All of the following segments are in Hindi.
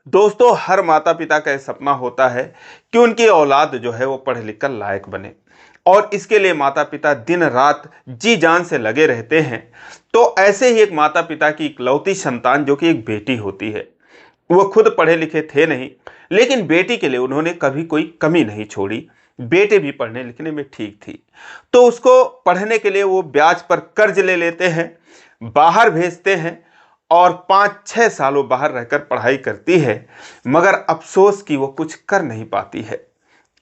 दोस्तों, हर माता पिता का ये सपना होता है कि उनकी औलाद जो है वो पढ़ लिख कर लायक बने और इसके लिए माता पिता दिन रात जी जान से लगे रहते हैं। तो ऐसे ही एक माता पिता की इकलौती संतान जो कि एक बेटी होती है, वो खुद पढ़े लिखे थे नहीं, लेकिन बेटी के लिए उन्होंने कभी कोई कमी नहीं छोड़ी। बेटे भी पढ़ने लिखने में ठीक थी, तो उसको पढ़ने के लिए वो ब्याज पर कर्ज ले लेते हैं, बाहर भेजते हैं और 5-6 सालों बाहर रहकर पढ़ाई करती है। मगर अफसोस कि वो कुछ कर नहीं पाती है।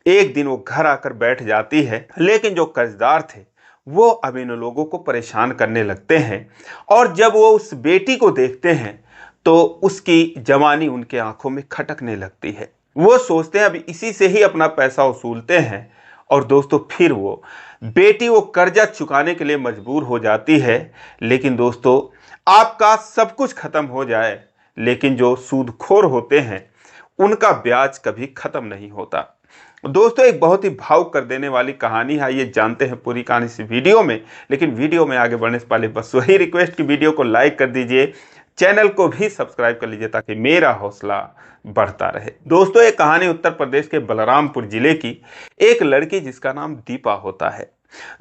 एक दिन वो घर आकर बैठ जाती है, लेकिन जो कर्जदार थे वो अब इन लोगों को परेशान करने लगते हैं। और जब वो उस बेटी को देखते हैं तो उसकी जवानी उनके आंखों में खटकने लगती है। वो सोचते हैं अब इसी से ही अपना पैसा वसूलते हैं। और दोस्तों, फिर वो बेटी वो कर्जा चुकाने के लिए मजबूर हो जाती है। लेकिन दोस्तों, आपका सब कुछ खत्म हो जाए, लेकिन जो सूदखोर होते हैं उनका ब्याज कभी खत्म नहीं होता। दोस्तों, एक बहुत ही भावुक कर देने वाली कहानी है, ये जानते हैं पूरी कहानी इस वीडियो में। लेकिन वीडियो में आगे बढ़ने से पहले बस वही रिक्वेस्ट कि वीडियो को लाइक कर दीजिए, चैनल को भी सब्सक्राइब कर लीजिए ताकि मेरा हौसला बढ़ता रहे। दोस्तों, ये कहानी उत्तर प्रदेश के बलरामपुर जिले की एक लड़की जिसका नाम दीपा होता है,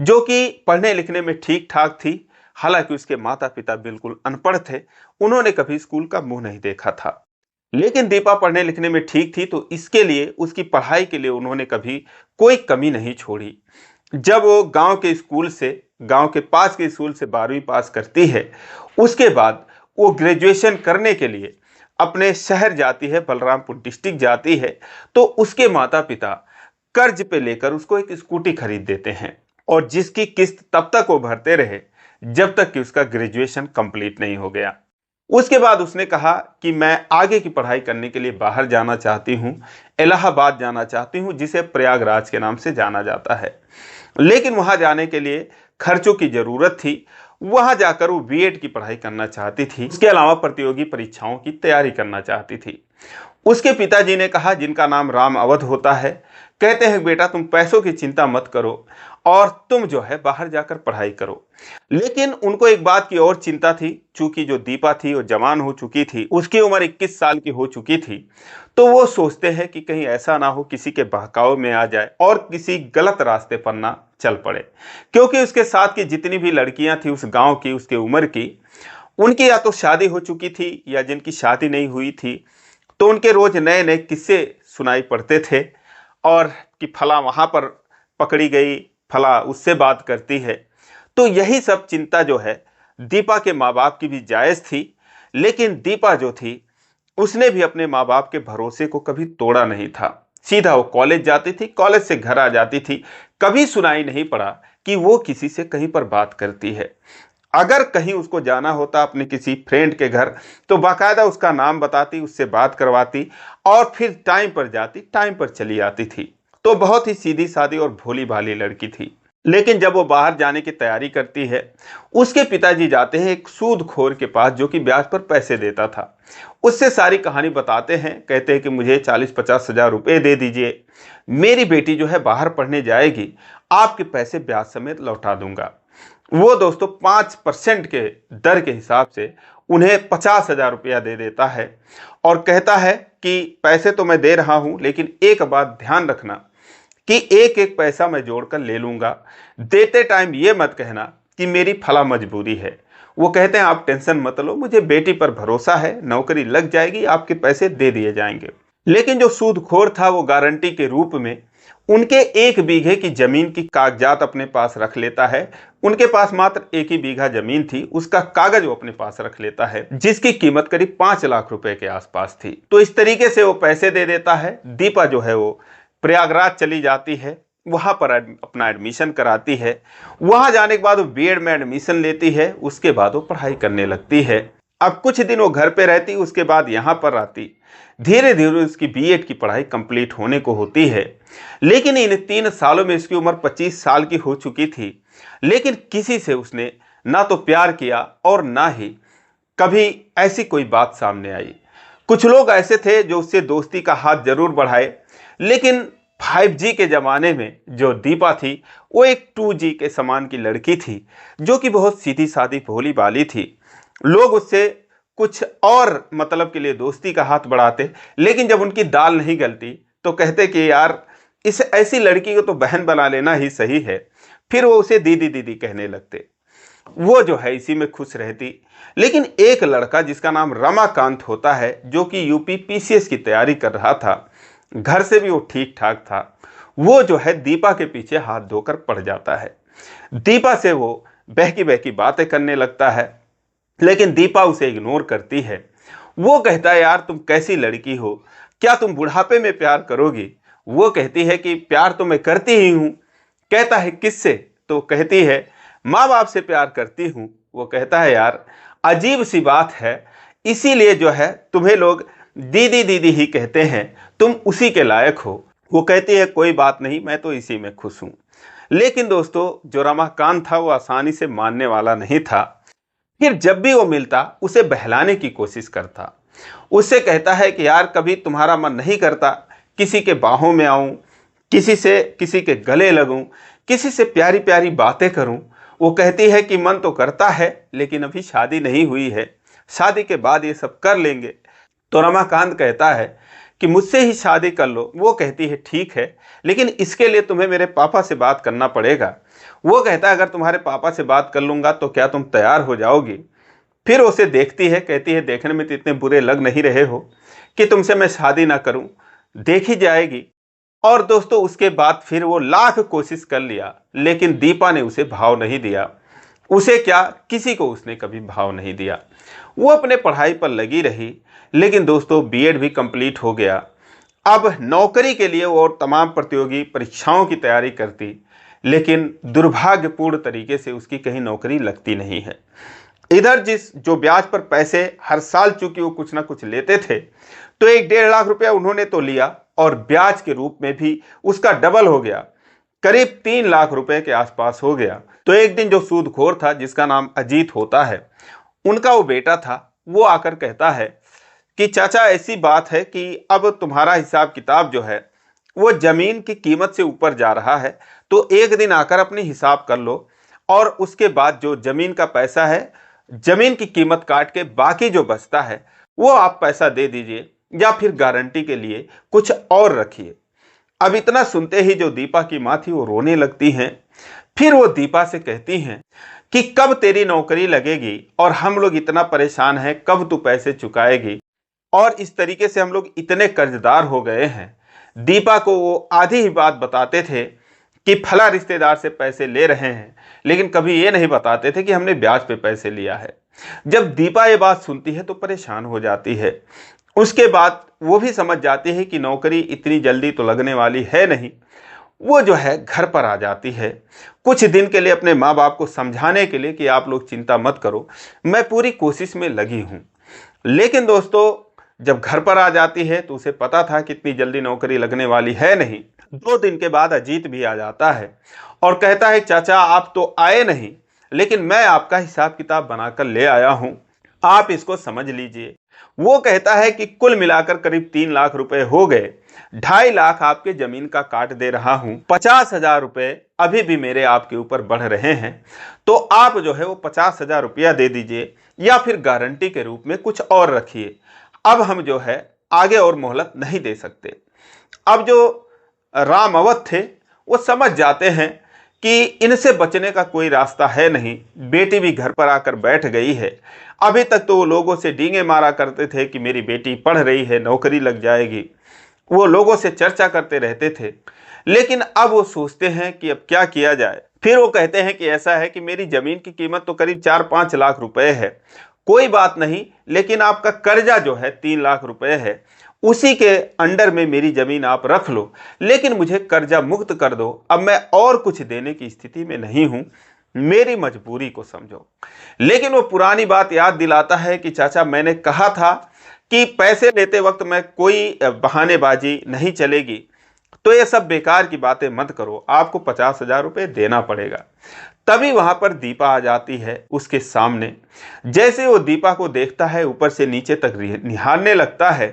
जो कि पढ़ने लिखने में ठीक ठाक थी। हालांकि उसके माता पिता बिल्कुल अनपढ़ थे, उन्होंने कभी स्कूल का मुंह नहीं देखा था। लेकिन दीपा पढ़ने लिखने में ठीक थी, तो इसके लिए उसकी पढ़ाई के लिए उन्होंने कभी कोई कमी नहीं छोड़ी। जब वो गांव के पास के स्कूल से 12वीं पास करती है, उसके बाद वो ग्रेजुएशन करने के लिए अपने शहर जाती है, बलरामपुर डिस्ट्रिक्ट जाती है। तो उसके माता पिता कर्ज पे लेकर उसको एक स्कूटी खरीद देते हैं और जिसकी किस्त तब तक वो भरते रहे जब तक कि उसका ग्रेजुएशन कंप्लीट नहीं हो गया। उसके बाद उसने कहा कि मैं आगे की पढ़ाई करने के लिए बाहर जाना चाहती हूँ, इलाहाबाद जाना चाहती हूँ, जिसे प्रयागराज के नाम से जाना जाता है। लेकिन वहाँ जाने के लिए खर्चों की ज़रूरत थी। वहाँ जाकर वो बीएड की पढ़ाई करना चाहती थी, इसके अलावा प्रतियोगी परीक्षाओं की तैयारी करना चाहती थी। उसके पिताजी ने कहा, जिनका नाम राम अवध होता है, कहते हैं बेटा तुम पैसों की चिंता मत करो और तुम जो है बाहर जाकर पढ़ाई करो। लेकिन उनको एक बात की और चिंता थी, चूंकि जो दीपा थी वो जवान हो चुकी थी, उसकी उम्र 21 साल की हो चुकी थी। तो वो सोचते हैं कि कहीं ऐसा ना हो किसी के बहकावे में आ जाए और किसी गलत रास्ते पर ना चल पड़े। क्योंकि उसके साथ की जितनी भी लड़कियां थी उस गांव की, उसके उम्र की, उनकी या तो शादी हो चुकी थी या जिनकी शादी नहीं हुई थी, तो उनके रोज नए नए किस्से सुनाई पड़ते थे। और कि फला वहां पर पकड़ी गई, फला उससे बात करती है। तो यही सब चिंता जो है दीपा के माँ बाप की भी जायज़ थी। लेकिन दीपा जो थी उसने भी अपने माँ बाप के भरोसे को कभी तोड़ा नहीं था। सीधा वो कॉलेज जाती थी, कॉलेज से घर आ जाती थी। कभी सुनाई नहीं पड़ा कि वो किसी से कहीं पर बात करती है। अगर कहीं उसको जाना होता अपने किसी फ्रेंड के घर, तो बाकायदा उसका नाम बताती, उससे बात करवाती और फिर टाइम पर जाती, टाइम पर चली आती थी। तो बहुत ही सीधी सादी और भोली भाली लड़की थी। लेकिन जब वो बाहर जाने की तैयारी करती है, उसके पिताजी जाते हैं एक सूदखोर के पास जो कि ब्याज पर पैसे देता था। उससे सारी कहानी बताते हैं, कहते हैं कि मुझे 40-50 हज़ार रुपये दे दीजिए, मेरी बेटी जो है बाहर पढ़ने जाएगी, आपके पैसे ब्याज समेत लौटा दूंगा। वो दोस्तों 5% के दर के हिसाब से उन्हें 50 हज़ार रुपया दे देता है और कहता है कि पैसे तो मैं दे रहा हूं, लेकिन एक बात ध्यान रखना कि एक एक पैसा मैं जोड़कर ले लूंगा। देते टाइम ये मत कहना कि मेरी फला मजबूरी है। वो कहते हैं आप टेंशन मत लो, मुझे बेटी पर भरोसा है, नौकरी लग जाएगी, आपके पैसे दे दिए जाएंगे। लेकिन जो सूदखोर था वो गारंटी के रूप में उनके 1 बीघे की जमीन की कागजात अपने पास रख लेता है। उनके पास मात्र 1 ही बीघा जमीन थी, उसका कागज वो अपने पास रख लेता है, जिसकी कीमत करीब 5 लाख रुपए के आसपास थी। तो इस तरीके से वो पैसे दे देता है। दीपा जो है वो प्रयागराज चली जाती है, वहां पर अपना एडमिशन कराती है। वहां जाने के बाद वो बीएड में एडमिशन लेती है, उसके बाद वो पढ़ाई करने लगती है। अब कुछ दिन वो घर पे रहती, उसके बाद यहाँ पर आती। धीरे धीरे उसकी बीएड की पढ़ाई कंप्लीट होने को होती है। लेकिन इन 3 सालों में उसकी उम्र 25 साल की हो चुकी थी। लेकिन किसी से उसने ना तो प्यार किया और ना ही कभी ऐसी कोई बात सामने आई। कुछ लोग ऐसे थे जो उससे दोस्ती का हाथ जरूर बढ़ाए, लेकिन 5G के ज़माने में जो दीपा थी वो एक 2G के समान की लड़की थी, जो कि बहुत सीधी सादी भोली भाली थी। लोग उससे कुछ और मतलब के लिए दोस्ती का हाथ बढ़ाते, लेकिन जब उनकी दाल नहीं गलती तो कहते कि यार इस ऐसी लड़की को तो बहन बना लेना ही सही है। फिर वो उसे दीदी दीदी कहने लगते। वो जो है इसी में खुश रहती। लेकिन एक लड़का जिसका नाम रमाकांत होता है, जो कि यूपी पीसीएस की तैयारी कर रहा था, घर से भी वो ठीक ठाक था, वो जो है दीपा के पीछे हाथ धोकर पड़ जाता है। दीपा से वो बहकी बहकी बातें करने लगता है, लेकिन दीपा उसे इग्नोर करती है। वो कहता है यार तुम कैसी लड़की हो, क्या तुम बुढ़ापे में प्यार करोगी? वो कहती है कि प्यार तो मैं करती ही हूँ। कहता है किससे? तो कहती है माँ बाप से प्यार करती हूँ। वो कहता है यार अजीब सी बात है, इसीलिए जो है तुम्हें लोग दीदी दीदी ही कहते हैं, तुम उसी के लायक हो। वो कहती है कोई बात नहीं, मैं तो इसी में खुश हूँ। लेकिन दोस्तों जो रमाकांत था वो आसानी से मानने वाला नहीं था। फिर जब भी वो मिलता उसे बहलाने की कोशिश करता। उससे कहता है कि यार कभी तुम्हारा मन नहीं करता किसी के बाहों में आऊं, किसी के गले लगूं, किसी से प्यारी प्यारी बातें करूं? वो कहती है कि मन तो करता है, लेकिन अभी शादी नहीं हुई है, शादी के बाद ये सब कर लेंगे। तो रमाकांत कहता है कि मुझसे ही शादी कर लो। वो कहती है ठीक है, लेकिन इसके लिए तुम्हें मेरे पापा से बात करना पड़ेगा। वो कहता है अगर तुम्हारे पापा से बात कर लूंगा तो क्या तुम तैयार हो जाओगी? फिर उसे देखती है, कहती है देखने में तो इतने बुरे लग नहीं रहे हो कि तुमसे मैं शादी ना करूं, देखी जाएगी। और दोस्तों उसके बाद फिर वो लाख कोशिश कर लिया, लेकिन दीपा ने उसे भाव नहीं दिया। उसे क्या, किसी को उसने कभी भाव नहीं दिया। वो अपने पढ़ाई पर लगी रही। लेकिन दोस्तों बीएड भी कंप्लीट हो गया। अब नौकरी के लिए वो और तमाम प्रतियोगी परीक्षाओं की तैयारी करती, लेकिन दुर्भाग्यपूर्ण तरीके से उसकी कहीं नौकरी लगती नहीं है। इधर जो ब्याज पर पैसे हर साल चूंकि वो कुछ ना कुछ लेते थे, तो 1-1.5 लाख रुपया उन्होंने तो लिया, और ब्याज के रूप में भी उसका डबल हो गया, करीब 3 लाख रुपए के आसपास हो गया। तो एक दिन जो सूदखोर था जिसका नाम अजीत होता है, उनका वो बेटा था, वो आकर कहता है कि चाचा ऐसी बात है कि अब तुम्हारा हिसाब किताब जो है वो जमीन की कीमत से ऊपर जा रहा है, तो एक दिन आकर अपनी हिसाब कर लो, और उसके बाद जो जमीन का पैसा है, जमीन की कीमत काट के बाकी जो बचता है वो आप पैसा दे दीजिए, या फिर गारंटी के लिए कुछ और रखिए। अब इतना सुनते ही जो दीपा की माँ थी वो रोने लगती हैं। फिर वो दीपा से कहती हैं कि कब तेरी नौकरी लगेगी, और हम लोग इतना परेशान हैं, कब तू पैसे चुकाएगी? और इस तरीके से हम लोग इतने कर्जदार हो गए हैं। दीपा को वो आधी ही बात बताते थे कि फला रिश्तेदार से पैसे ले रहे हैं, लेकिन कभी ये नहीं बताते थे कि हमने ब्याज पे पैसे लिया है। जब दीपा ये बात सुनती है तो परेशान हो जाती है। उसके बाद वो भी समझ जाती है कि नौकरी इतनी जल्दी तो लगने वाली है नहीं। वो जो है घर पर आ जाती है कुछ दिन के लिए अपने माँ बाप को समझाने के लिए कि आप लोग चिंता मत करो, मैं पूरी कोशिश में लगी हूँ। लेकिन दोस्तों जब घर पर आ जाती है तो उसे पता था कि इतनी जल्दी नौकरी लगने वाली है नहीं। 2 दिन के बाद अजीत भी आ जाता है और कहता है चाचा आप तो आए नहीं, लेकिन मैं आपका हिसाब किताब बनाकर ले आया हूं, आप इसको समझ लीजिए। वो कहता है कि कुल मिलाकर करीब 3 लाख रुपए हो गए, 2.5 लाख आपके जमीन का काट दे रहा हूं, 50,000 रुपए अभी भी मेरे आपके ऊपर बढ़ रहे हैं, तो आप जो है वो 50,000 रुपया दे दीजिए, या फिर गारंटी के रूप में कुछ और रखिए। अब हम जो है आगे और मोहलत नहीं दे सकते। अब जो राम अवध थे वो समझ जाते हैं कि इनसे बचने का कोई रास्ता है नहीं। बेटी भी घर पर आकर बैठ गई है। अभी तक तो वो लोगों से डींगे मारा करते थे कि मेरी बेटी पढ़ रही है, नौकरी लग जाएगी, वो लोगों से चर्चा करते रहते थे। लेकिन अब वो सोचते हैं कि अब क्या किया जाए। फिर वो कहते हैं कि ऐसा है कि मेरी जमीन की कीमत तो करीब 4-5 लाख रुपए है, कोई बात नहीं, लेकिन आपका कर्जा जो है 3 लाख रुपए है, उसी के अंडर में मेरी जमीन आप रख लो, लेकिन मुझे कर्जा मुक्त कर दो। अब मैं और कुछ देने की स्थिति में नहीं हूं, मेरी मजबूरी को समझो। लेकिन वो पुरानी बात याद दिलाता है कि चाचा मैंने कहा था कि पैसे लेते वक्त मैं कोई बहानेबाजी नहीं चलेगी, तो ये सब बेकार की बातें मत करो, आपको 50,000 रुपये देना पड़ेगा। तभी वहां पर दीपा आ जाती है उसके सामने। जैसे वो दीपा को देखता है ऊपर से नीचे तक निहारने लगता है,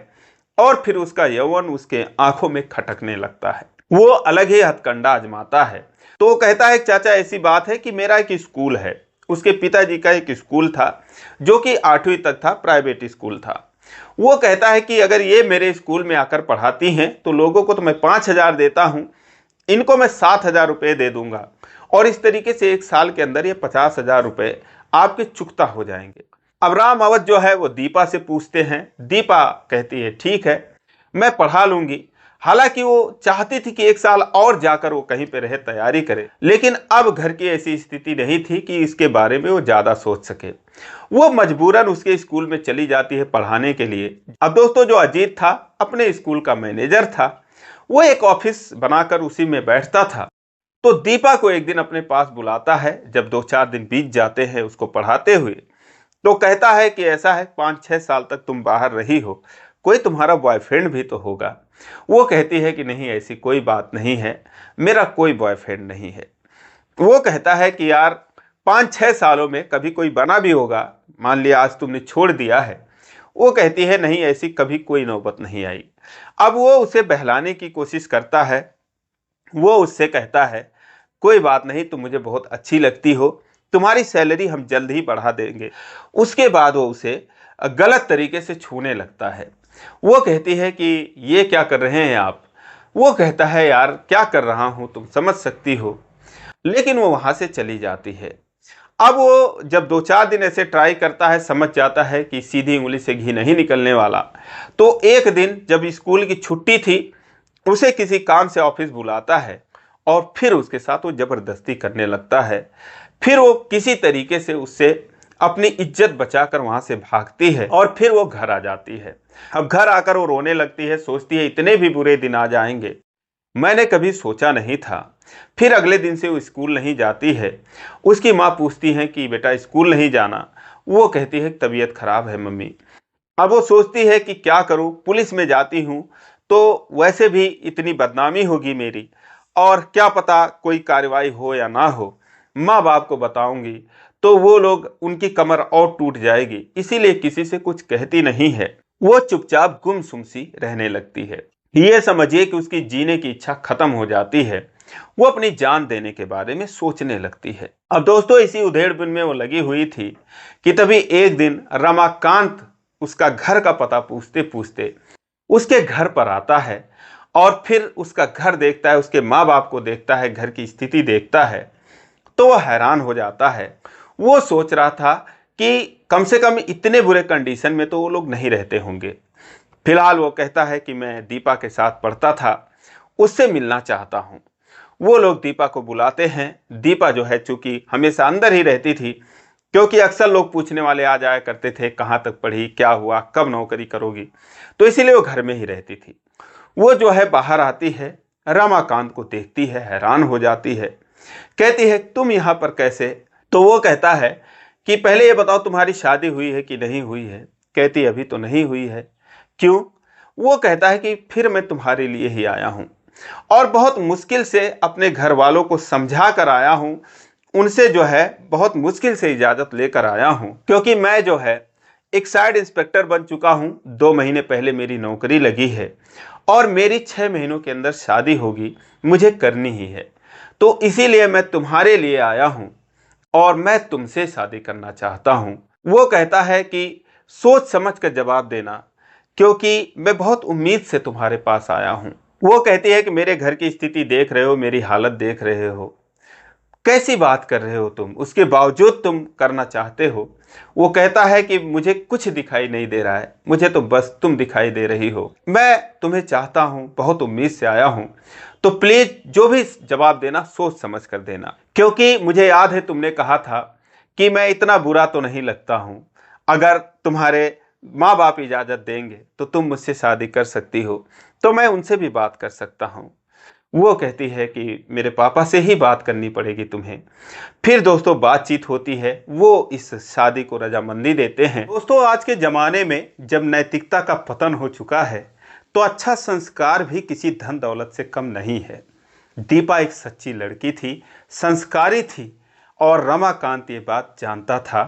और फिर उसका यौवन उसके आंखों में खटकने लगता है। वो अलग ही हथकंडा आजमाता है। तो वो कहता है चाचा ऐसी बात है कि मेरा एक स्कूल है, उसके पिताजी का एक स्कूल था जो कि 8वीं तक था, प्राइवेट स्कूल था। वो कहता है कि अगर ये मेरे स्कूल में आकर पढ़ाती हैं तो लोगों को तो मैं 5,000 देता हूँ, इनको मैं 7,000 रुपये दे दूंगा और इस तरीके से एक साल के अंदर ये 50,000 रुपये आपके चुकता हो जाएंगे। अब राम अवध जो है वो दीपा से पूछते हैं। दीपा कहती है ठीक है, मैं पढ़ा लूंगी। हालांकि वो चाहती थी कि एक साल और जाकर वो कहीं पे रहे, तैयारी करे, लेकिन अब घर की ऐसी स्थिति नहीं थी कि इसके बारे में वो ज्यादा सोच सके। वो मजबूरन उसके स्कूल में चली जाती है पढ़ाने के लिए। अब दोस्तों जो अजीत था अपने स्कूल का मैनेजर था, वो एक ऑफिस बनाकर उसी में बैठता था। तो दीपा को एक दिन अपने पास बुलाता है। जब 2-4 दिन बीत जाते हैं उसको पढ़ाते हुए, तो कहता है कि ऐसा है 5-6 साल तक तुम बाहर रही हो, कोई तुम्हारा बॉयफ्रेंड भी तो होगा। वो कहती है कि नहीं, ऐसी कोई बात नहीं है, मेरा कोई बॉयफ्रेंड नहीं है। वो कहता है कि यार 5-6 सालों में कभी कोई बना भी होगा, मान लिया आज तुमने छोड़ दिया है। वो कहती है नहीं, ऐसी कभी कोई नौबत नहीं आई। अब वो उसे बहलाने की कोशिश करता है। वो उससे कहता है कोई बात नहीं, तुम मुझे बहुत अच्छी लगती हो, तुम्हारी सैलरी हम जल्द ही बढ़ा देंगे। उसके बाद वो उसे गलत तरीके से छूने लगता है। वो कहती है कि ये क्या कर रहे हैं आप। वो कहता है यार क्या कर रहा हूँ तुम समझ सकती हो, लेकिन वो वहाँ से चली जाती है। अब वो जब 2-4 दिन ऐसे ट्राई करता है, समझ जाता है कि सीधी उंगली से घी नहीं निकलने वाला, तो एक दिन जब स्कूल की छुट्टी थी, उसे किसी काम से ऑफिस बुलाता है और फिर उसके साथ वो जबरदस्ती करने लगता है। फिर वो किसी तरीके से उससे अपनी इज्जत बचाकर वहां से भागती है और फिर वो घर आ जाती है। अब घर आकर वो रोने लगती है, सोचती है इतने भी बुरे दिन आ जाएंगे, मैंने कभी सोचा नहीं था। फिर अगले दिन से वो स्कूल नहीं जाती है। उसकी माँ पूछती है कि बेटा स्कूल नहीं जाना। वो कहती है तबीयत खराब है मम्मी। अब वो सोचती है कि क्या करूं, पुलिस में जाती हूं तो वैसे भी इतनी बदनामी होगी मेरी, और क्या पता कोई कार्रवाई हो या ना हो, माँ बाप को बताऊंगी तो वो लोग, उनकी कमर और टूट जाएगी, इसीलिए किसी से कुछ कहती नहीं है। वो चुपचाप गुमसुम सी रहने लगती है। ये समझिए कि उसकी जीने की इच्छा खत्म हो जाती है। वो अपनी जान देने के बारे में सोचने लगती है। अब दोस्तों इसी उधेड़बुन में वो लगी हुई थी कि तभी एक दिन रमाकांत उसका घर का पता पूछते पूछते उसके घर पर आता है और फिर उसका घर देखता है, उसके माँ बाप को देखता है, घर की स्थिति देखता है, तो वह हैरान हो जाता है। वो सोच रहा था कि कम से कम इतने बुरे कंडीशन में तो वो लोग नहीं रहते होंगे। फिलहाल वो कहता है कि मैं दीपा के साथ पढ़ता था, उससे मिलना चाहता हूँ। वो लोग दीपा को बुलाते हैं। दीपा जो है चूंकि हमेशा अंदर ही रहती थी, क्योंकि अक्सर लोग पूछने वाले आ जाया करते थे कहाँ तक पढ़ी, क्या हुआ, कब नौकरी करोगी, तो इसीलिए वो घर में ही रहती थी। वो जो है बाहर आती है, रमाकांत को देखती है, हैरान हो जाती है, कहती है तुम यहाँ पर कैसे। तो वो कहता है कि पहले ये बताओ तुम्हारी शादी हुई है कि नहीं हुई है। कहती अभी तो नहीं हुई है। क्यों। वो कहता है कि फिर मैं तुम्हारे लिए ही आया हूँ और बहुत मुश्किल से अपने घर वालों को समझा कर आया हूँ, उनसे जो है बहुत मुश्किल से इजाज़त लेकर आया हूँ, क्योंकि मैं जो है एक साइड इंस्पेक्टर बन चुका हूँ। 2 महीने पहले मेरी नौकरी लगी है और मेरी 6 महीनों के अंदर शादी होगी, मुझे करनी ही है। तो इसीलिए मैं तुम्हारे लिए आया हूँ और मैं तुमसे शादी करना चाहता हूँ। वो कहता है कि सोच समझ कर जवाब देना, क्योंकि मैं बहुत उम्मीद से तुम्हारे पास आया हूँ। वो कहती है कि मेरे घर की स्थिति देख रहे हो, मेरी हालत देख रहे हो, कैसी बात कर रहे हो तुम, उसके बावजूद तुम करना चाहते हो। वो कहता है कि मुझे कुछ दिखाई नहीं दे रहा है, मुझे तो बस तुम दिखाई दे रही हो। मैं तुम्हें चाहता हूँ, बहुत उम्मीद से आया हूँ, तो प्लीज जो भी जवाब देना सोच समझ कर देना, क्योंकि मुझे याद है तुमने कहा था कि मैं इतना बुरा तो नहीं लगता हूँ, अगर तुम्हारे माँ बाप इजाज़त देंगे तो तुम मुझसे शादी कर सकती हो, तो मैं उनसे भी बात कर सकता हूँ। वो कहती है कि मेरे पापा से ही बात करनी पड़ेगी तुम्हें। फिर दोस्तों बातचीत होती है, वो इस शादी को रजामंदी देते हैं। दोस्तों आज के ज़माने में जब नैतिकता का पतन हो चुका है, तो अच्छा संस्कार भी किसी धन दौलत से कम नहीं है। दीपा एक सच्ची लड़की थी, संस्कारी थी, और रमाकांत ये बात जानता था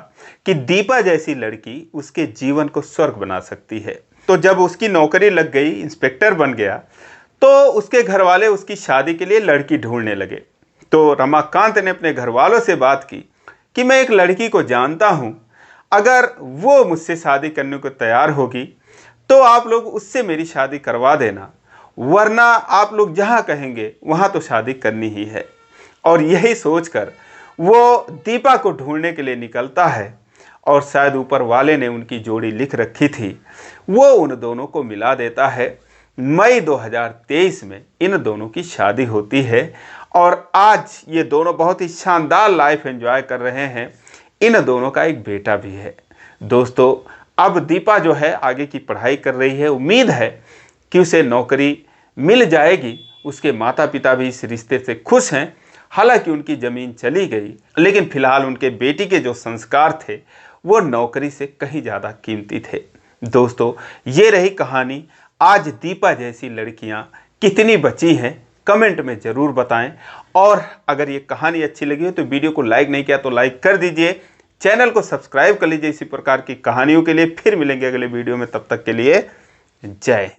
कि दीपा जैसी लड़की उसके जीवन को स्वर्ग बना सकती है। तो जब उसकी नौकरी लग गई, इंस्पेक्टर बन गया, तो उसके घर वाले उसकी शादी के लिए लड़की ढूंढने लगे। तो रमाकांत ने अपने घर वालों से बात की कि मैं एक लड़की को जानता हूँ, अगर वो मुझसे शादी करने को तैयार होगी तो आप लोग उससे मेरी शादी करवा देना, वरना आप लोग जहाँ कहेंगे वहाँ तो शादी करनी ही है। और यही सोचकर वो दीपा को ढूंढने के लिए निकलता है और शायद ऊपर वाले ने उनकी जोड़ी लिख रखी थी, वो उन दोनों को मिला देता है। मई 2023 में इन दोनों की शादी होती है और आज ये दोनों बहुत ही शानदार लाइफ एंजॉय कर रहे हैं। इन दोनों का एक बेटा भी है। दोस्तों, अब दीपा जो है आगे की पढ़ाई कर रही है, उम्मीद है कि उसे नौकरी मिल जाएगी। उसके माता पिता भी इस रिश्ते से खुश हैं, हालांकि उनकी ज़मीन चली गई, लेकिन फिलहाल उनके बेटी के जो संस्कार थे वो नौकरी से कहीं ज़्यादा कीमती थे। दोस्तों, ये रही कहानी। आज दीपा जैसी लड़कियां कितनी बची हैं, कमेंट में ज़रूर बताएं। और अगर ये कहानी अच्छी लगी हो तो वीडियो को लाइक नहीं किया तो लाइक कर दीजिए, चैनल को सब्सक्राइब कर लीजिए इसी प्रकार की कहानियों के लिए। फिर मिलेंगे अगले वीडियो में, तब तक के लिए जय।